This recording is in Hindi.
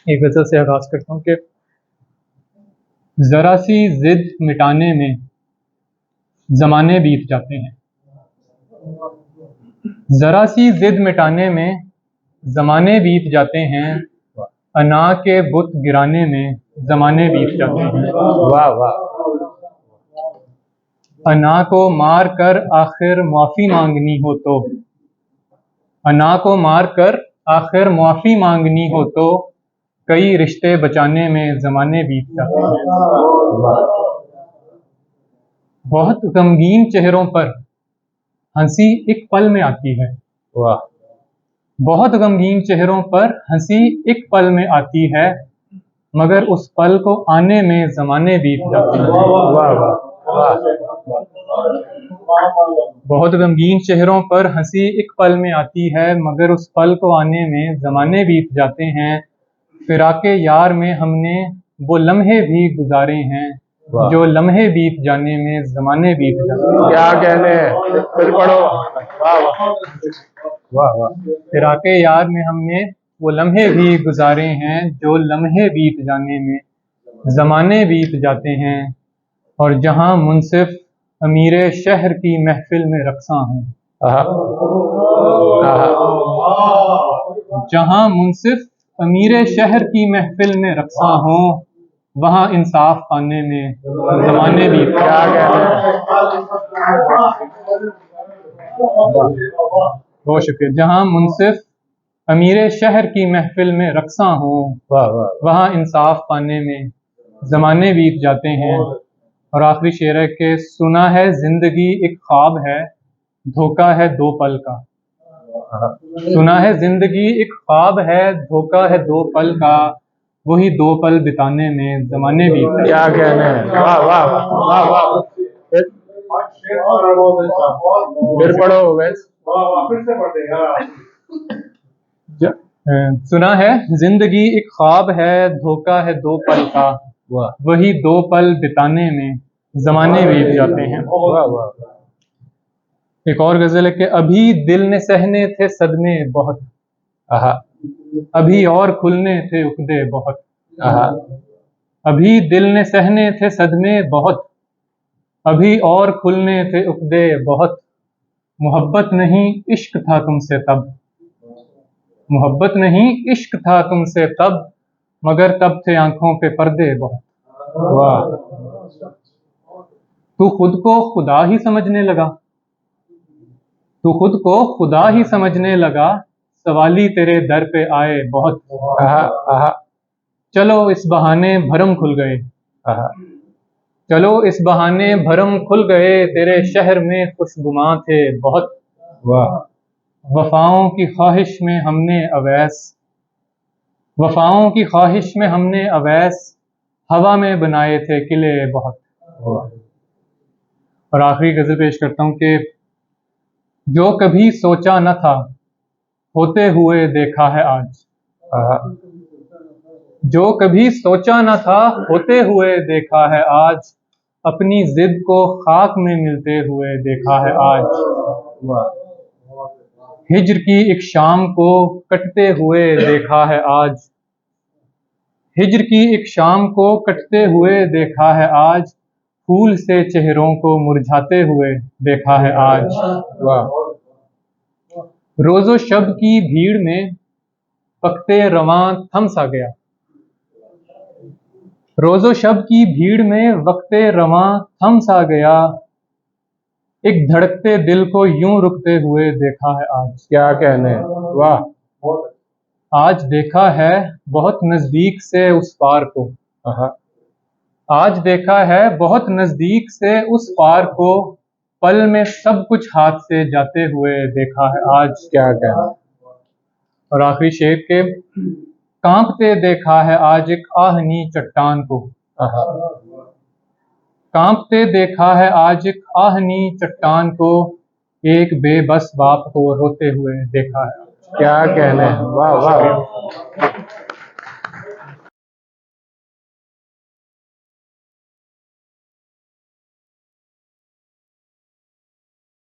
एक गज़ल से आगाज़ करता हूँ कि ज़रा सी ज़िद मिटाने में ज़माने बीत जाते हैं। ज़रा सी ज़िद मिटाने में ज़माने बीत जाते हैं। अना के बुत गिराने में ज़माने बीत जाते हैं। वाह वाह। अना को मार कर आखिर माफ़ी मांगनी हो तो, अना को मार कर आखिर माफ़ी मांगनी हो तो, कई रिश्ते बचाने में ज़माने बीत जाते हैं। बहुत गमगीन चेहरों पर हंसी एक पल में आती है। वाह। बहुत गमगीन चेहरों पर हंसी एक पल में आती है, मगर उस पल को आने में ज़माने बीत जाते हैं। वाह वाह। बहुत गमगीन चेहरों पर हंसी एक पल में आती है, मगर उस पल को आने में ज़माने बीत जाते हैं। फिराके यार में हमने वो लम्हे भी गुजारे हैं, जो लम्हे बीत जाने में ज़माने बीत जाते हैं। क्या कहने हैं, फिर पढ़ो। वाह वाह वाह वाह। फिराके यार में हमने वो लम्हे भी गुजारे हैं, जो लम्हे बीत जाने में ज़माने बीत जाते हैं। और जहाँ मुनसिफ अमीरे शहर की महफिल में रक़्सां हूँ, जहाँ मुनसिफ अमीरे शहर की महफिल में रक़्सां हूँ, वहाँ इंसाफ पाने में ज़माने बीत जाते हैं। बहुत शुक्रिया। जहाँ मुनसिफ अमीरे शहर की महफिल में रक़्सां हूँ, वहाँ इंसाफ पाने में ज़माने बीत जाते हैं। और आखिरी शेर है कि सुना है ज़िंदगी एक ख्वाब है, धोखा है दो पल का। सुना है ज़िंदगी एक ख्वाब है, धोखा है दो पल का, वही दो पल बिताने में ज़माने बीत जाते हैं। क्या कहने हैं। वाह वाह वाह वाह। फिर पढ़ो वैस। सुना है ज़िंदगी एक ख्वाब है, धोखा है दो पल का, वही दो पल बिताने में ज़माने बीत जाते हैं। वाह वाह। एक और गज़ल है कि अभी दिल ने सहने थे सदमे बहुत, अभी और खुलने थे उक़्दे बहुत। अभी दिल ने सहने थे सदमे बहुत, अभी और खुलने थे उक़्दे बहुत। मोहब्बत नहीं इश्क था तुमसे तब, मोहब्बत नहीं इश्क था तुमसे तब, मगर तब थे आँखों पे पर्दे बहुत। वाह। तू खुद को खुदा ही समझने लगा, तू खुद को खुदा ही समझने लगा, सवाली तेरे दर पे आए बहुत। चलो इस बहाने भरम खुल गए, चलो इस बहाने भरम खुल गए, तेरे शहर में खुशगुमां थे बहुत। वाह। वफ़ाओं की ख्वाहिश में हमने अवैस, वफ़ाओं की ख्वाहिश में हमने अवैस, हवा में बनाए थे किले बहुत। और आखिरी गज़ल पेश करता हूँ कि जो कभी सोचा न था होते हुए देखा है आज, जो कभी सोचा न था होते हुए देखा है आज, अपनी ज़िद को खाक में मिलते हुए देखा है आज। हिज्र की एक शाम को कटते हुए देखा है आज, हिज्र की एक शाम को कटते हुए देखा है आज, फूल से चेहरों को मुरझाते हुए देखा है आज। रोज़ो शब की भीड़ में वक्ते रवां थम सा गया, रोज़ो शब की भीड़ में वक्ते रवां थम सा गया, एक धड़कते दिल को यूं रुकते हुए देखा है आज। क्या कहने हैं। वाह। आज देखा है बहुत नज़दीक से उस पार को, आज देखा है बहुत नज़दीक से उस पार को, पल में सब कुछ हाथ से जाते हुए देखा है आज। क्या कहना। और आखिरी शेर के कांपते देखा है आज एक आहनी चट्टान को, कांपते देखा है आज एक आहनी चट्टान को, एक बेबस बाप को रोते हुए देखा है। क्या कहने हैं। वाह वाह।